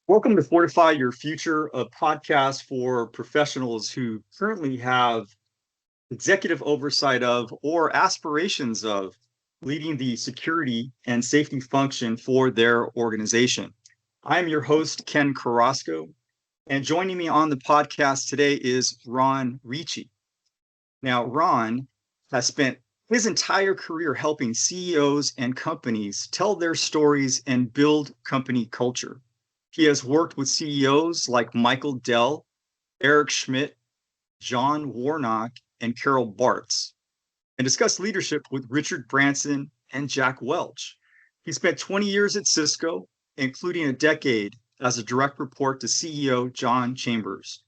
Welcome to Fortify Your Future, a podcast for professionals who currently have executive oversight of or aspirations of leading the security and safety function for their organization. I am your host, Ken Carrasco, and joining me on the podcast today is Ron Ricci. Now, Ron has spent his entire career helping CEOs and companies tell their stories and build company culture. He has worked with CEOs like Michael Dell, Eric Schmidt, John Warnock, and Carol Bartz, and discussed leadership with Richard Branson and Jack Welch. He spent 20 years at Cisco, including a decade as a direct report to CEO John Chambers.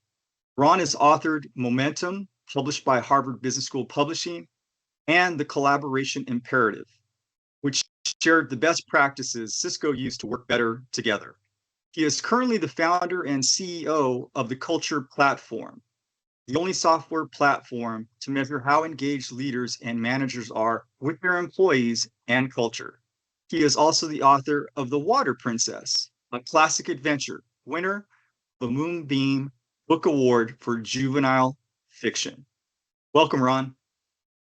Ron has authored Momentum, published by Harvard Business School Publishing, and The Collaboration Imperative, which shared the best practices Cisco used to work better together. He is currently the founder and CEO of the Culture Platform, the only software platform to measure how engaged leaders and managers are with their employees and culture. He is also the author of The Water Princess, a classic adventure, winner of the Moonbeam Book Award for juvenile fiction. Welcome, Ron.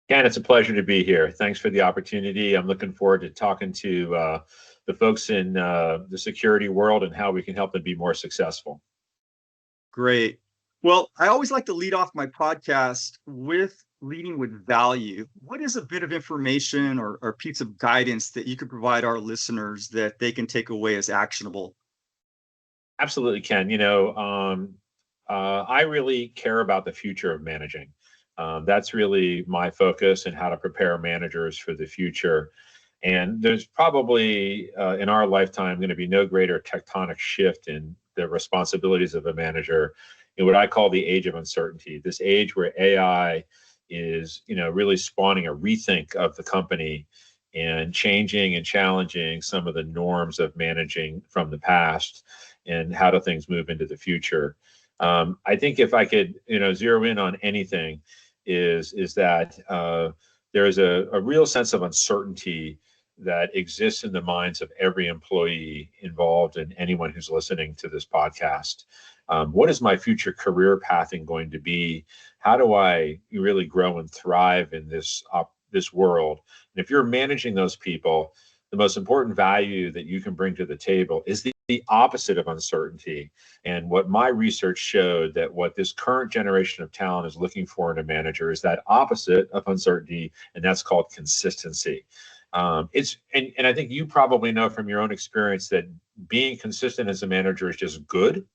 Ken, it's a pleasure to be here. Thanks for the opportunity. I'm looking forward to talking to the folks in the security world and how we can help them be more successful. Great. Well, I always like to lead off my podcast with leading with value. What is a bit of information or piece of guidance that you could provide our listeners that they can take away as actionable? Absolutely, Ken. I really care about the future of managing. That's really my focus and how to prepare managers for the future. And there's probably in our lifetime going to be no greater tectonic shift in the responsibilities of a manager in what I call the age of uncertainty, this age where AI is, really spawning a rethink of the company and changing and challenging some of the norms of managing from the past and how do things move into the future. I think if I could, zero in on anything, is that there is a real sense of uncertainty that exists in the minds of every employee involved and anyone who's listening to this podcast. What is my future career pathing going to be? How do I really grow and thrive in this world? And if you're managing those people, the most important value that you can bring to the table is the opposite of uncertainty. And what my research showed that what this current generation of talent is looking for in a manager is that opposite of uncertainty, and that's called consistency. And I think you probably know from your own experience that being consistent as a manager is just good,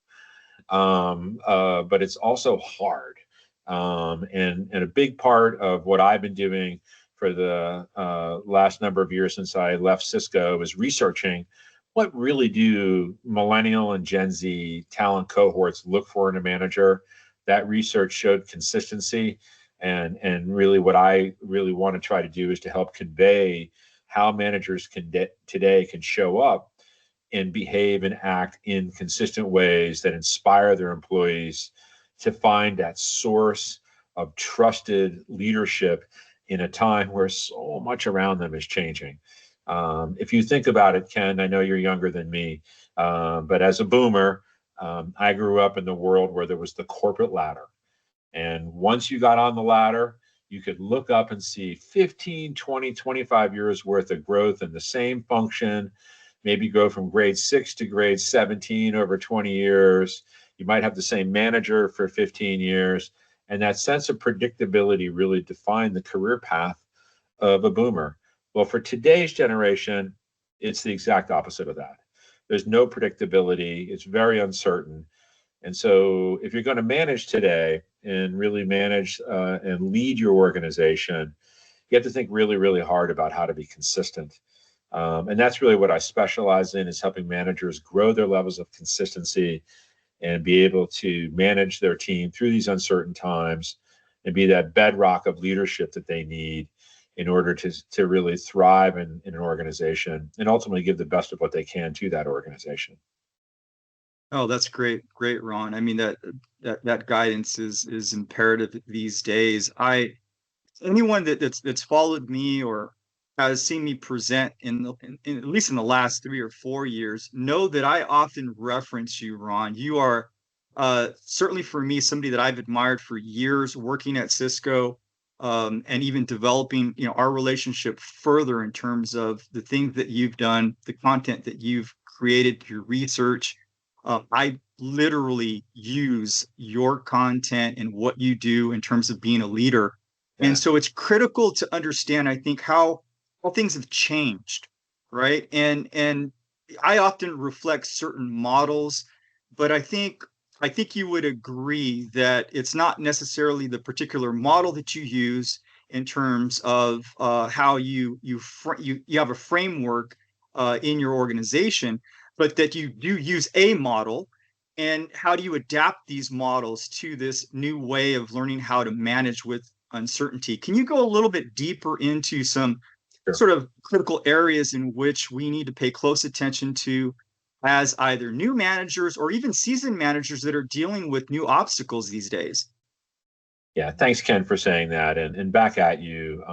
but it's also hard. And a big part of what I've been doing for the last number of years since I left Cisco is researching what really do millennial and Gen Z talent cohorts look for in a manager. That research showed consistency, and really what I really want to try to do is to help convey how managers today can show up and behave and act in consistent ways that inspire their employees to find that source of trusted leadership in a time where so much around them is changing. If you think about it, Ken, I know you're younger than me, but as a boomer, I grew up in the world where there was the corporate ladder. And once you got on the ladder, you could look up and see 15, 20, 25 years worth of growth in the same function, maybe go from grade 6 to grade 17 over 20 years. You might have the same manager for 15 years. And that sense of predictability really defined the career path of a boomer. Well, for today's generation, it's the exact opposite of that. There's no predictability. It's very uncertain. And so if you're going to manage today and really manage and lead your organization, you have to think really, really hard about how to be consistent. And that's really what I specialize in, is helping managers grow their levels of consistency and be able to manage their team through these uncertain times and be that bedrock of leadership that they need in order to really thrive in an organization and ultimately give the best of what they can to that organization. Oh, that's great, Ron. I mean that guidance is imperative these days. Anyone that's followed me or has seen me present at least in the last 3 or 4 years know that I often reference you, Ron. You are certainly for me somebody that I've admired for years, working at Cisco, and even developing, our relationship further in terms of the things that you've done, the content that you've created, your research. I literally use your content and what you do in terms of being a leader. And Yeah. so it's critical to understand, I think, how things have changed, right? And I often reflect certain models, but I think you would agree that it's not necessarily the particular model that you use in terms of how you have a framework in your organization, but that you do use a model. And how do you adapt these models to this new way of learning how to manage with uncertainty? Can you go a little bit deeper into some Sure. sort of critical areas in which we need to pay close attention to as either new managers or even seasoned managers that are dealing with new obstacles these days? Yeah, thanks, Ken, for saying that. And back at you.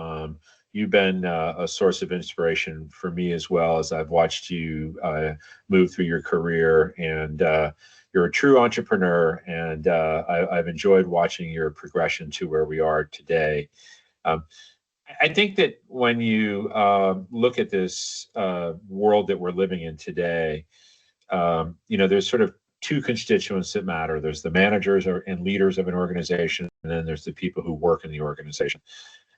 You've been a source of inspiration for me as well as I've watched you move through your career. And you're a true entrepreneur. And I've enjoyed watching your progression to where we are today. Um, I think that when you look at this world that we're living in today, there's sort of two constituents that matter. There's the managers and leaders of an organization, and then there's the people who work in the organization.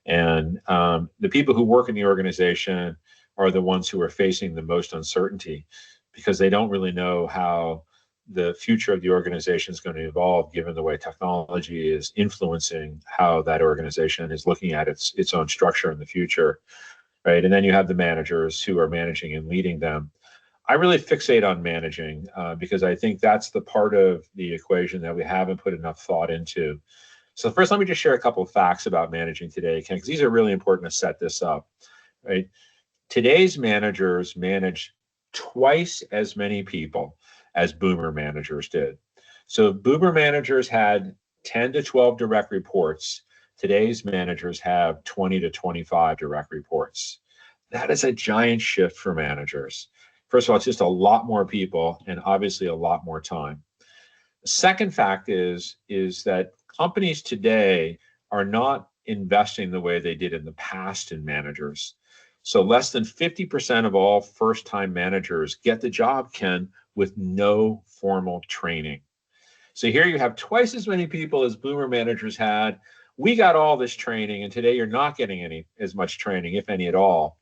And the people who work in the organization are the ones who are facing the most uncertainty because they don't really know how the future of the organization is going to evolve given the way technology is influencing how that organization is looking at its own structure in the future, right? And then you have the managers who are managing and leading them. I really fixate on managing because I think that's the part of the equation that we haven't put enough thought into. So first, let me just share a couple of facts about managing today, Ken, because these are really important to set this up, right? Today's managers manage twice as many people as boomer managers did. So boomer managers had 10 to 12 direct reports. Today's managers have 20 to 25 direct reports. That is a giant shift for managers. First of all, it's just a lot more people and obviously a lot more time. The second fact is that companies today are not investing the way they did in the past in managers. So less than 50% of all first-time managers get the job, Ken, with no formal training. So here you have twice as many people as boomer managers had. We got all this training, and today you're not getting as much training, if any at all.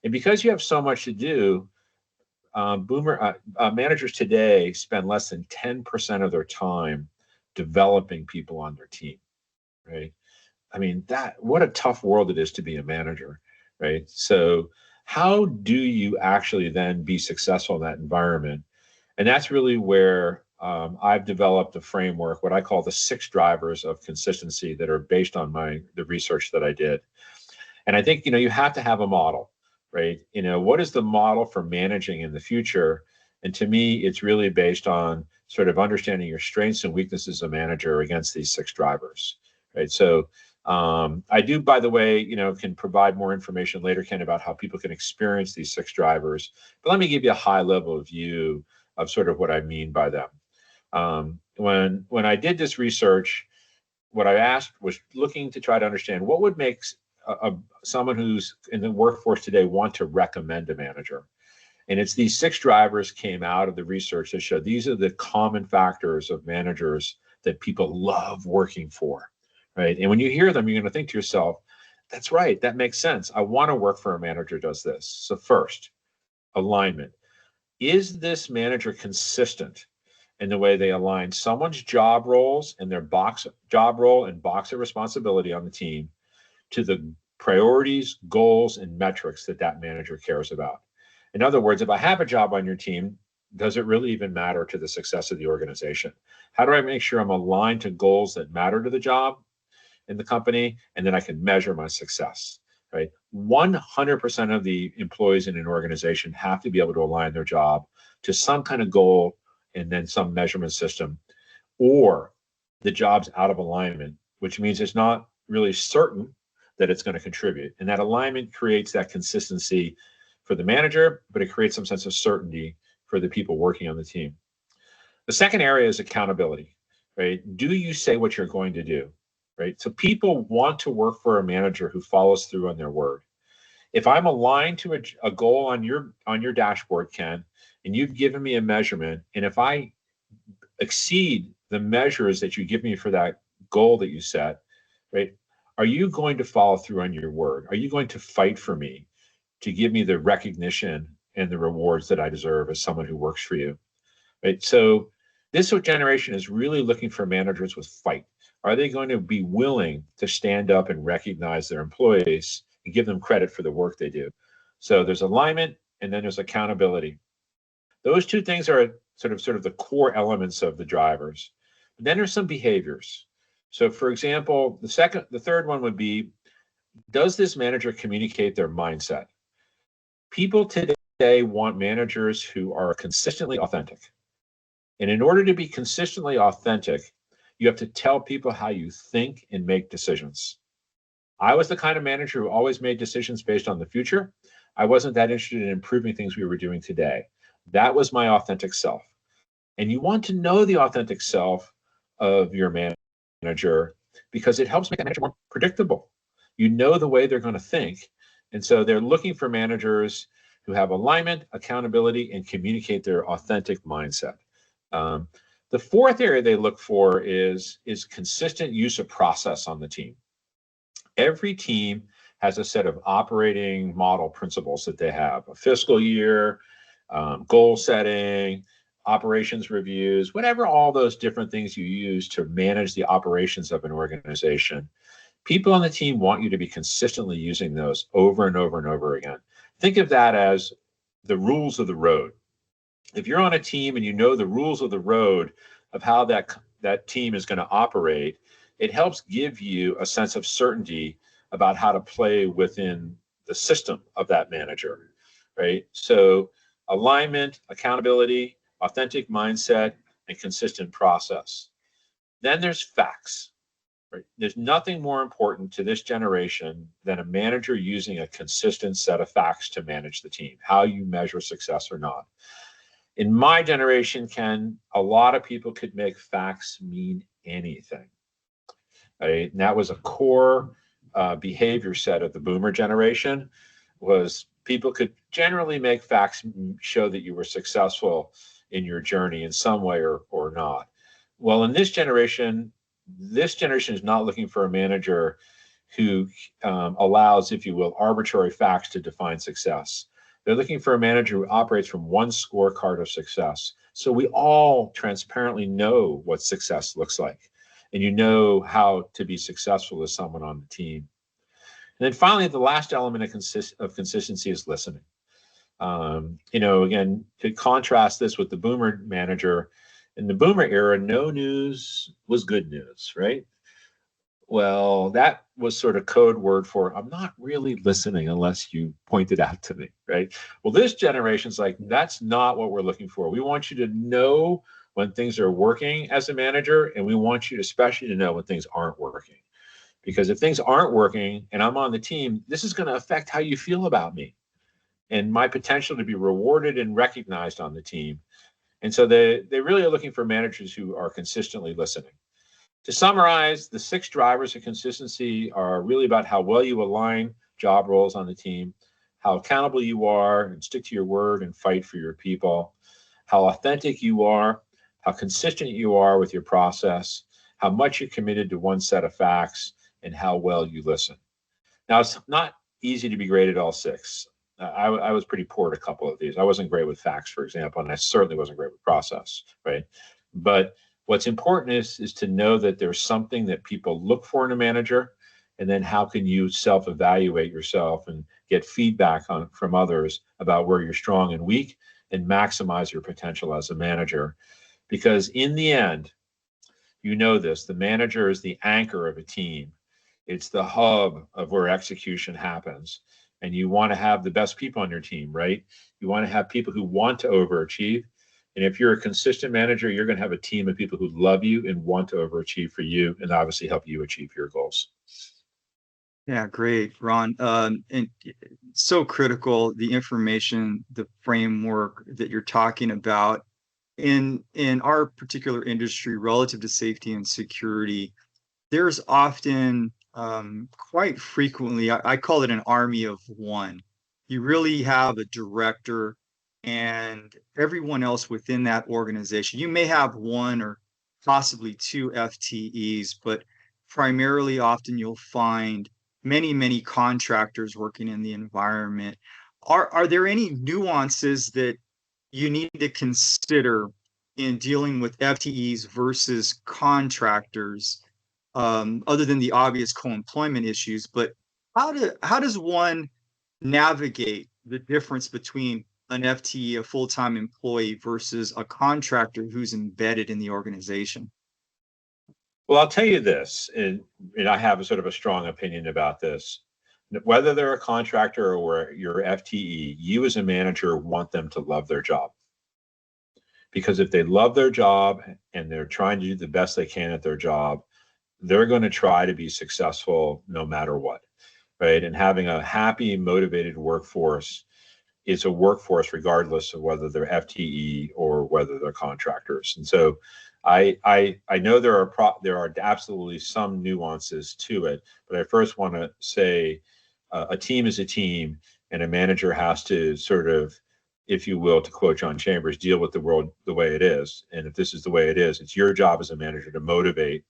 And because you have so much to do, managers today spend less than 10% of their time developing people on their team, right? I mean, what a tough world it is to be a manager, right? So how do you actually then be successful in that environment? And that's really where I've developed a framework, what I call the 6 drivers of consistency that are based on the research that I did. And I think, you have to have a model, right? What is the model for managing in the future? And to me, it's really based on sort of understanding your strengths and weaknesses as a manager against these 6 drivers, right? So I do, by the way, can provide more information later, Ken, about how people can experience these 6 drivers. But let me give you a high level view of sort of what I mean by them. When I did this research, what I asked was looking to try to understand what would make someone who's in the workforce today want to recommend a manager. And it's these 6 drivers came out of the research that showed these are the common factors of managers that people love working for, right? And when you hear them, you're going to think to yourself, that's right, that makes sense. I want to work for a manager who does this. So first, alignment. Is this manager consistent in the way they align someone's job roles and their job role and box of responsibility on the team to the priorities, goals, and metrics that manager cares about? In other words, if I have a job on your team, does it really even matter to the success of the organization? How do I make sure I'm aligned to goals that matter to the job in the company, and then I can measure my success, right? 100% of the employees in an organization have to be able to align their job to some kind of goal and then some measurement system, or the job's out of alignment, which means it's not really certain that it's going to contribute. And that alignment creates that consistency for the manager, but it creates some sense of certainty for the people working on the team. The second area is accountability, right? Do you say what you're going to do, right? So people want to work for a manager who follows through on their word. If I'm aligned to a goal on your dashboard, Ken, and you've given me a measurement, and if I exceed the measures that you give me for that goal that you set, right? Are you going to follow through on your word? Are you going to fight for me to give me the recognition and the rewards that I deserve as someone who works for you, right? So this generation is really looking for managers with fight. Are they going to be willing to stand up and recognize their employees and give them credit for the work they do? So there's alignment, and then there's accountability. Those two things are sort of the core elements of the drivers. But then there's some behaviors. So for example, the third one would be, does this manager communicate their mindset? People today want managers who are consistently authentic. And in order to be consistently authentic, you have to tell people how you think and make decisions. I was the kind of manager who always made decisions based on the future. I wasn't that interested in improving things we were doing today. That was my authentic self. And you want to know the authentic self of your manager because it helps make a manager more predictable. You know the way they're going to think. And so they're looking for managers who have alignment, accountability, and communicate their authentic mindset. The fourth area they look for is consistent use of process on the team. Every team has a set of operating model principles that they have: a fiscal year, goal setting, operations reviews, whatever, all those different things you use to manage the operations of an organization. People on the team want you to be consistently using those over and over and over again. Think of that as the rules of the road. If you're on a team and you know the rules of the road of how that team is going to operate, it helps give you a sense of certainty about how to play within the system of that manager, right? So alignment, accountability, authentic mindset, and consistent process. Then there's facts, right? There's nothing more important to this generation than a manager using a consistent set of facts to manage the team, how you measure success or not. In my generation, Ken, a lot of people could make facts mean anything. Right? And that was a core behavior set of the boomer generation, was people could generally make facts show that you were successful in your journey in some way or not. Well, in this generation is not looking for a manager who allows, if you will, arbitrary facts to define success. They're looking for a manager who operates from one scorecard of success. So we all transparently know what success looks like, and you know how to be successful as someone on the team. And then finally, the last element of consistency is listening. Again, to contrast this with the boomer manager, in the boomer era, no news was good news, right? Well, that was sort of code word for, I'm not really listening unless you point it out to me, right? Well, this generation's like, that's not what we're looking for. We want you to know when things are working as a manager, and we want you especially to know when things aren't working. Because if things aren't working and I'm on the team, this is going to affect how you feel about me and my potential to be rewarded and recognized on the team. And so they really are looking for managers who are consistently listening. To summarize, the 6 drivers of consistency are really about how well you align job roles on the team, how accountable you are and stick to your word and fight for your people, how authentic you are, how consistent you are with your process, how much you're committed to one set of facts, and how well you listen. Now, it's not easy to be great at all 6. I was pretty poor at a couple of these. I wasn't great with facts, for example, and I certainly wasn't great with process, right? But what's important is to know that there's something that people look for in a manager, and then how can you self-evaluate yourself and get feedback from others about where you're strong and weak and maximize your potential as a manager. Because in the end, you know this, the manager is the anchor of a team. It's the hub of where execution happens. And you want to have the best people on your team, right? You want to have people who want to overachieve. And if you're a consistent manager, you're going to have a team of people who love you and want to overachieve for you and obviously help you achieve your goals. Yeah, great, Ron. And so critical, the information, the framework that you're talking about in our particular industry relative to safety and security. There's often, quite frequently, I call it an army of one. You really have a director and everyone else within that organization. You may have one or possibly two FTEs, but primarily often you'll find many, many contractors working in the environment. Are there any nuances that you need to consider in dealing with FTEs versus contractors, other than the obvious co-employment issues? But how does one navigate the difference between an FTE, a full-time employee, versus a contractor who's embedded in the organization? Well, I'll tell you this, and I have a sort of a strong opinion about this. Whether they're a contractor or you're FTE, you as a manager want them to love their job. Because if they love their job and they're trying to do the best they can at their job, they're going to try to be successful no matter what, right? And having a happy, motivated workforce is a workforce regardless of whether they're FTE or whether they're contractors. And so I know there are absolutely some nuances to it, but I first want to say a team is a team, and a manager has to sort of, if you will, to quote John Chambers, deal with the world the way it is. And if this is the way it is, it's your job as a manager to motivate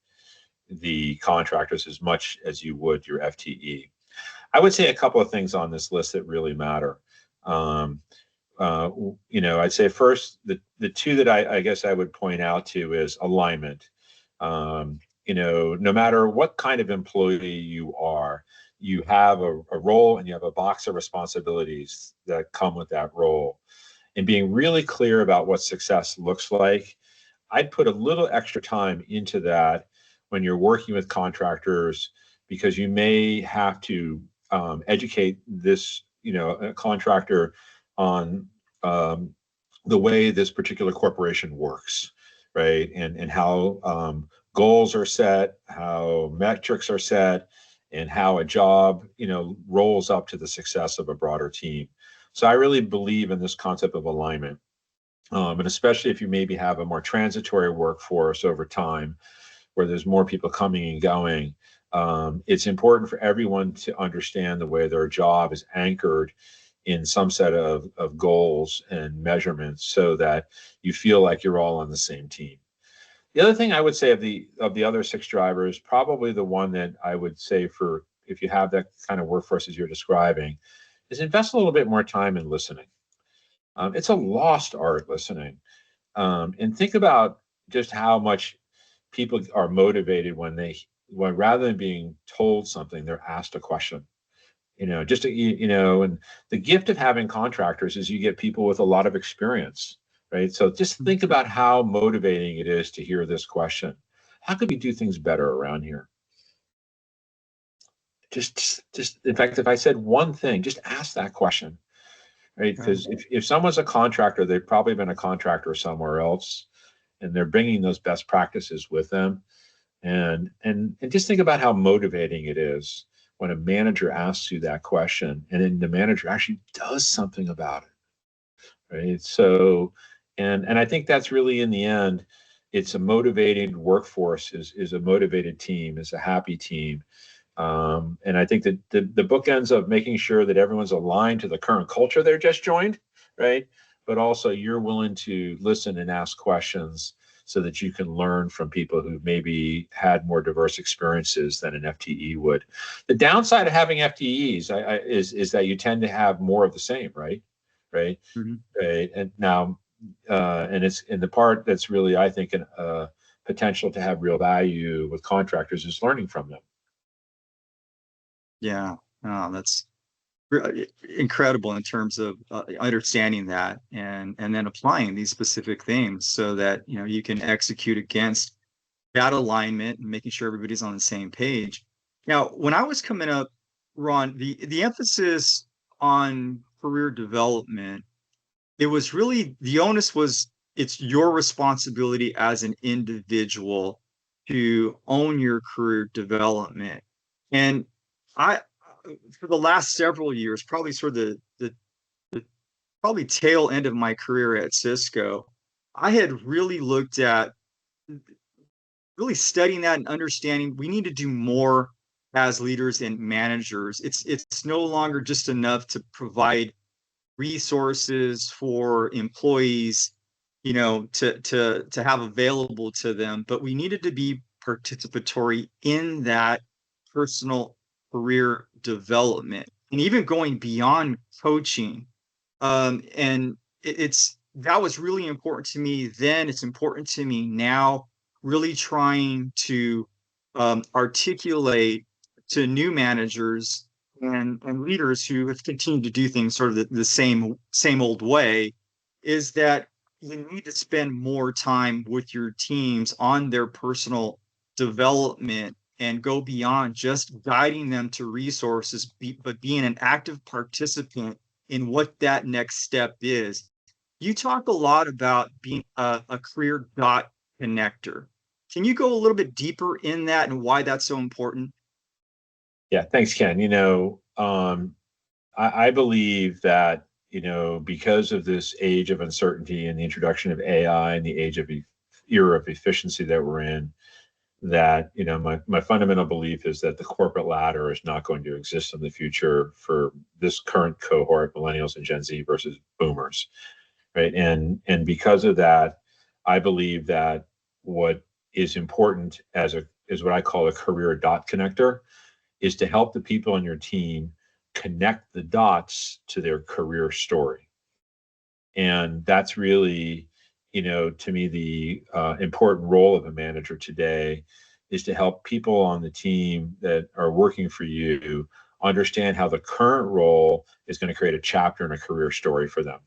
the contractors as much as you would your FTE. I would say a couple of things on this list that really matter. Um, I'd say first, the two that I guess I would point out to is alignment. No matter what kind of employee you are, you have a role and you have a box of responsibilities that come with that role. And being really clear about what success looks like, I'd put a little extra time into that when you're working with contractors, because you may have to educate this, a contractor on the way this particular corporation works, right? And how goals are set, how metrics are set, and how a job, rolls up to the success of a broader team. So I really believe in this concept of alignment. And especially if you maybe have a more transitory workforce over time, where there's more people coming and going, it's important for everyone to understand the way their job is anchored in some set of goals and measurements, so that you feel like you're all on the same team. The other thing I would say of the other six drivers, probably the one that I would say for if you have that kind of workforce as you're describing, is invest a little bit more time in listening. It's a lost art, listening. And think about just how much people are motivated when rather than being told something, they're asked a question. And the gift of having contractors is you get people with a lot of experience, right? So just think about how motivating it is to hear this question. How could we do things better around here? Just in fact, if I said one thing, just ask that question, right? Because if someone's a contractor, they've probably been a contractor somewhere else, and they're bringing those best practices with them. And just think about how motivating it is when a manager asks you that question, and then the manager actually does something about it, right? So, and I think that's really, in the end, it's a motivated workforce, is a motivated team, is a happy team. And I think that the bookends of making sure that everyone's aligned to the current culture they're just joined, right? But also you're willing to listen and ask questions so that you can learn from people who maybe had more diverse experiences than an FTE would. The downside of having FTEs is that you tend to have more of the same, right? Right. Mm-hmm. Right. And now, and it's in the part that's really, I think, potential to have real value with contractors is learning from them. Yeah, that's incredible in terms of understanding that and then applying these specific themes so that you can execute against that alignment and making sure everybody's on the same page. Now, when I was coming up, Ron, the emphasis on career development, it was really the onus was it's your responsibility as an individual to own your career development. And for the last several years, probably sort of the probably tail end of my career at Cisco, I had really looked at really studying that and understanding we need to do more as leaders and managers. It's no longer just enough to provide resources for employees, to have available to them, but we needed to be participatory in that personal career development and even going beyond coaching. And it's that was really important to me then. It's important to me now, really trying to articulate to new managers and leaders who have continued to do things sort of the same old way, is that you need to spend more time with your teams on their personal development and go beyond just guiding them to resources, but being an active participant in what that next step is. You talk a lot about being a career dot connector. Can you go a little bit deeper in that and why that's so important? Yeah, thanks, Ken. I believe that, because of this age of uncertainty and the introduction of AI and the era of efficiency that we're in, that, my fundamental belief is that the corporate ladder is not going to exist in the future for this current cohort, millennials and Gen Z versus boomers, right? And because of that, I believe that what is important is what I call a career dot connector, is to help the people on your team connect the dots to their career story. And that's really, to me, the important role of a manager today is to help people on the team that are working for you understand how the current role is going to create a chapter in a career story for them.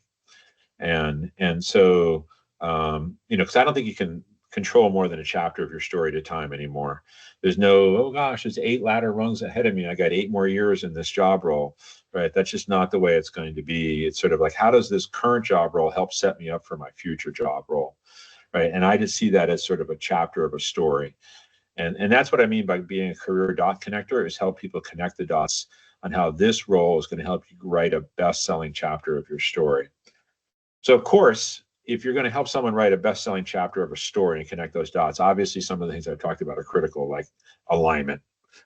And so, because I don't think you can control more than a chapter of your story at a time anymore. There's no, oh gosh, there's 8 ladder rungs ahead of me. I got 8 more years in this job role, right? That's just not the way it's going to be. It's sort of like, how does this current job role help set me up for my future job role, right? And I just see that as sort of a chapter of a story. And that's what I mean by being a career dot connector, is help people connect the dots on how this role is going to help you write a best-selling chapter of your story. So of course, if you're going to help someone write a best-selling chapter of a story and connect those dots, obviously some of the things I've talked about are critical, like alignment,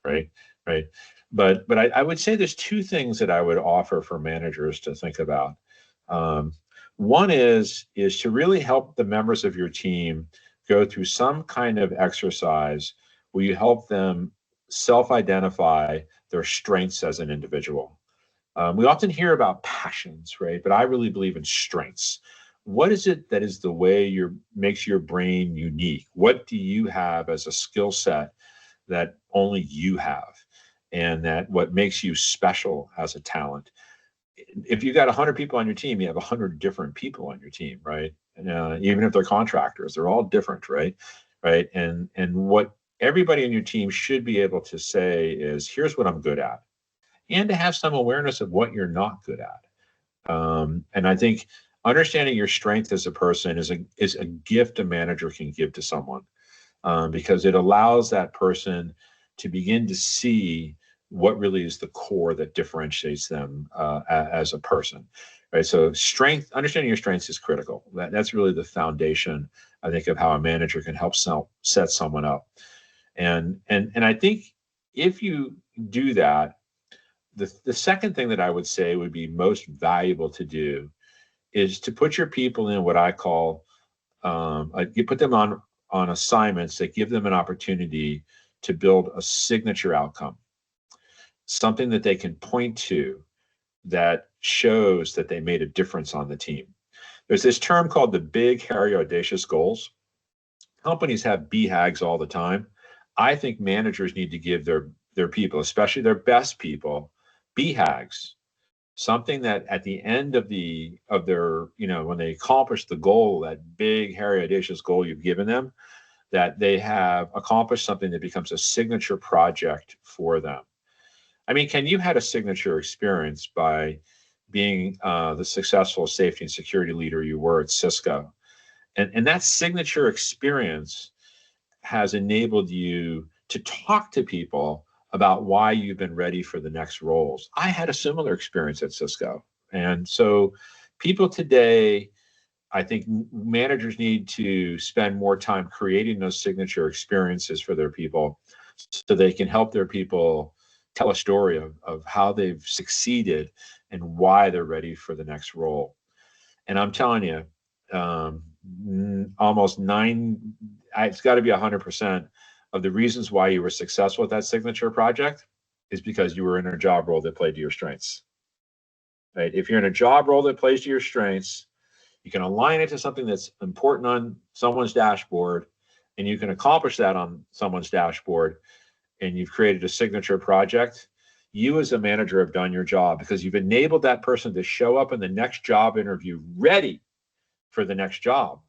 right? Right. But I would say there's 2 things that I would offer for managers to think about. One is to really help the members of your team go through some kind of exercise where you help them self-identify their strengths as an individual. We often hear about passions, right? But I really believe in strengths. What is it that is the way makes your brain unique? What do you have as a skill set that only you have, and that what makes you special as a talent? If you got 100 people on your team, you have 100 different people on your team, right? And, even if they're contractors, they're all different, right? Right. And what everybody on your team should be able to say is, here's what I'm good at, and to have some awareness of what you're not good at. And I think understanding your strength as a person is a gift a manager can give to someone, because it allows that person to begin to see what really is the core that differentiates them as a person, right? So understanding your strengths is critical. That's really the foundation, I think, of how a manager can help set someone up. And I think if you do that, the second thing that I would say would be most valuable to do is to put your people in what I call, you put them on assignments that give them an opportunity to build a signature outcome, something that they can point to that shows that they made a difference on the team. There's this term called the big, hairy, audacious goals. Companies have BHAGs all the time. I think managers need to give their people, especially their best people, BHAGs, something that at the end of their, when they accomplish the goal, that big, hairy, audacious goal you've given them, that they have accomplished something that becomes a signature project for them. I mean, Ken, you had a signature experience by being the successful safety and security leader you were at Cisco. And that signature experience has enabled you to talk to people about why you've been ready for the next roles. I had a similar experience at Cisco. And so people today, I think managers need to spend more time creating those signature experiences for their people so they can help their people tell a story of how they've succeeded and why they're ready for the next role. And I'm telling you, almost it's got to be 100% of the reasons why you were successful at that signature project is because you were in a job role that played to your strengths. Right? If you're in a job role that plays to your strengths, you can align it to something that's important on someone's dashboard, and you can accomplish that on someone's dashboard, and you've created a signature project. You as a manager have done your job because you've enabled that person to show up in the next job interview ready for the next job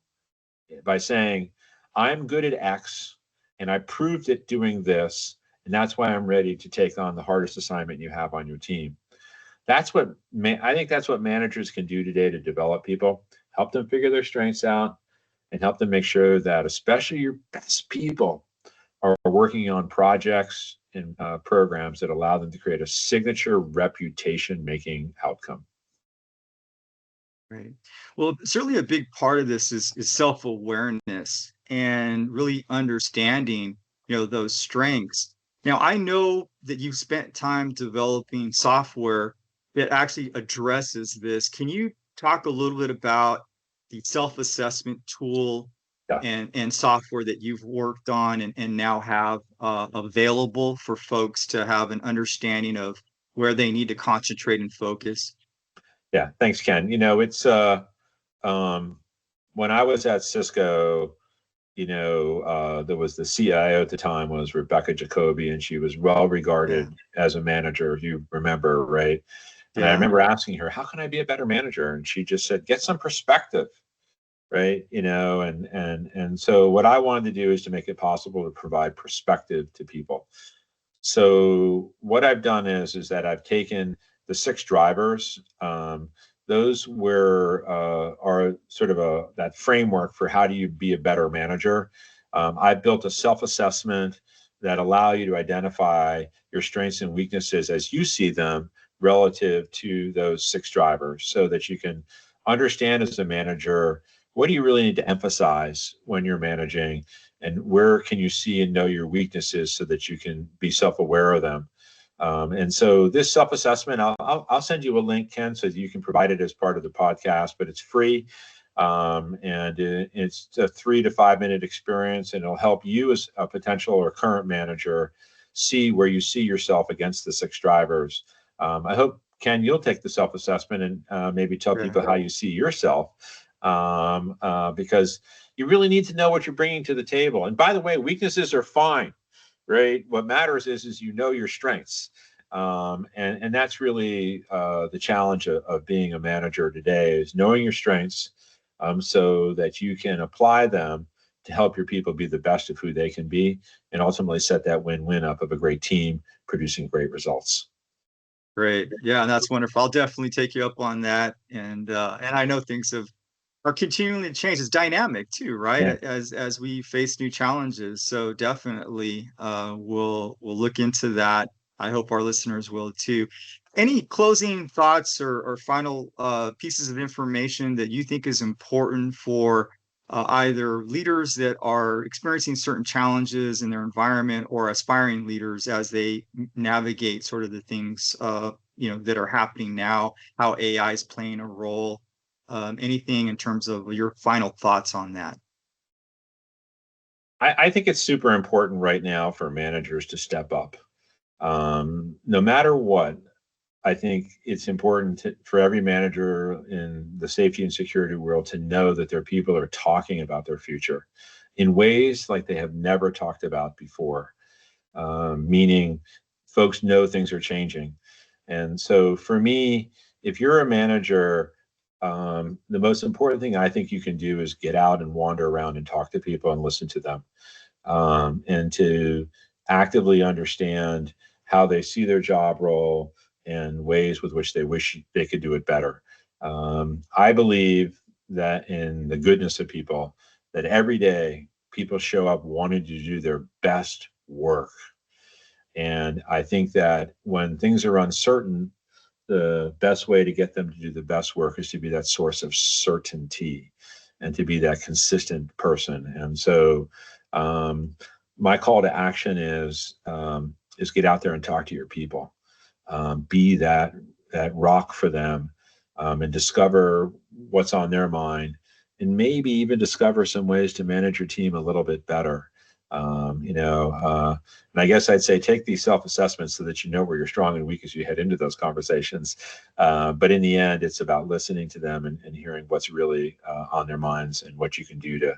by saying, I'm good at X and I proved it doing this, and that's why I'm ready to take on the hardest assignment you have on your team. That's what I think that's what managers can do today to develop people, help them figure their strengths out, and help them make sure that especially your best people are working on projects and programs that allow them to create a signature reputation-making outcome. Right. Well, certainly a big part of this is self-awareness and really understanding, those strengths. Now, I know that you've spent time developing software that actually addresses this. Can you talk a little bit about the self-assessment tool Yeah. and software that you've worked on and now have available for folks to have an understanding of where they need to concentrate and focus? Yeah, thanks, Ken. It's when I was at Cisco, there was the CIO at the time was Rebecca Jacoby, and she was well regarded as a manager, if you remember, right? And I remember asking her, how can I be a better manager? And she just said, get some perspective, right? And so what I wanted to do is to make it possible to provide perspective to people. So what I've done is that I've taken the 6 drivers. Those are sort of that framework for how do you be a better manager. I've built a self-assessment that allow you to identify your strengths and weaknesses as you see them relative to those 6 drivers, so that you can understand as a manager, what do you really need to emphasize when you're managing, and where can you see and know your weaknesses so that you can be self-aware of them. And so this self-assessment, I'll send you a link, Ken, so that you can provide it as part of the podcast, but it's free. And it's a 3 to 5 minute experience, and it'll help you as a potential or current manager see where you see yourself against the 6 drivers. I hope, Ken, you'll take the self-assessment and maybe tell people how you see yourself, because you really need to know what you're bringing to the table. And by the way, weaknesses are fine, right? What matters is your strengths. And that's really the challenge of being a manager today, is knowing your strengths, so that you can apply them to help your people be the best of who they can be, and ultimately set that win-win up of a great team producing great results. Great. Yeah, and that's wonderful. I'll definitely take you up on that. And I know things are continuing to change. It's dynamic too, right? Yeah. As we face new challenges. So definitely we'll look into that. I hope our listeners will too. Any closing thoughts or final pieces of information that you think is important for either leaders that are experiencing certain challenges in their environment, or aspiring leaders as they navigate sort of the things that are happening now, how AI is playing a role? Anything in terms of your final thoughts on that? I think it's super important right now for managers to step up. No matter what, I think it's important for every manager in the safety and security world to know that their people are talking about their future in ways like they have never talked about before, meaning folks know things are changing. And so for me, if you're a manager, the most important thing I think you can do is get out and wander around and talk to people and listen to them, and to actively understand how they see their job role and ways with which they wish they could do it better. I believe that in the goodness of people, that every day people show up wanting to do their best work. And I think that when things are uncertain, the best way to get them to do the best work is to be that source of certainty and to be that consistent person. And so my call to action is get out there and talk to your people. Be that rock for them, and discover what's on their mind, and maybe even discover some ways to manage your team a little bit better. And I guess I'd say take these self-assessments so that you know where you're strong and weak as you head into those conversations. But in the end, it's about listening to them and hearing what's really on their minds and what you can do to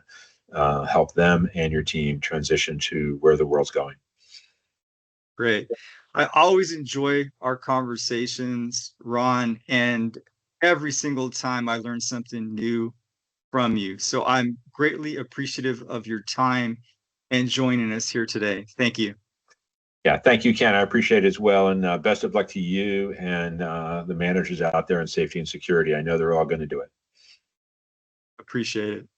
help them and your team transition to where the world's going. Great. I always enjoy our conversations, Ron, and every single time I learn something new from you. So I'm greatly appreciative of your time and joining us here today. Thank you. Yeah, thank you, Ken. I appreciate it as well. And best of luck to you and the managers out there in safety and security. I know they're all going to do it. Appreciate it.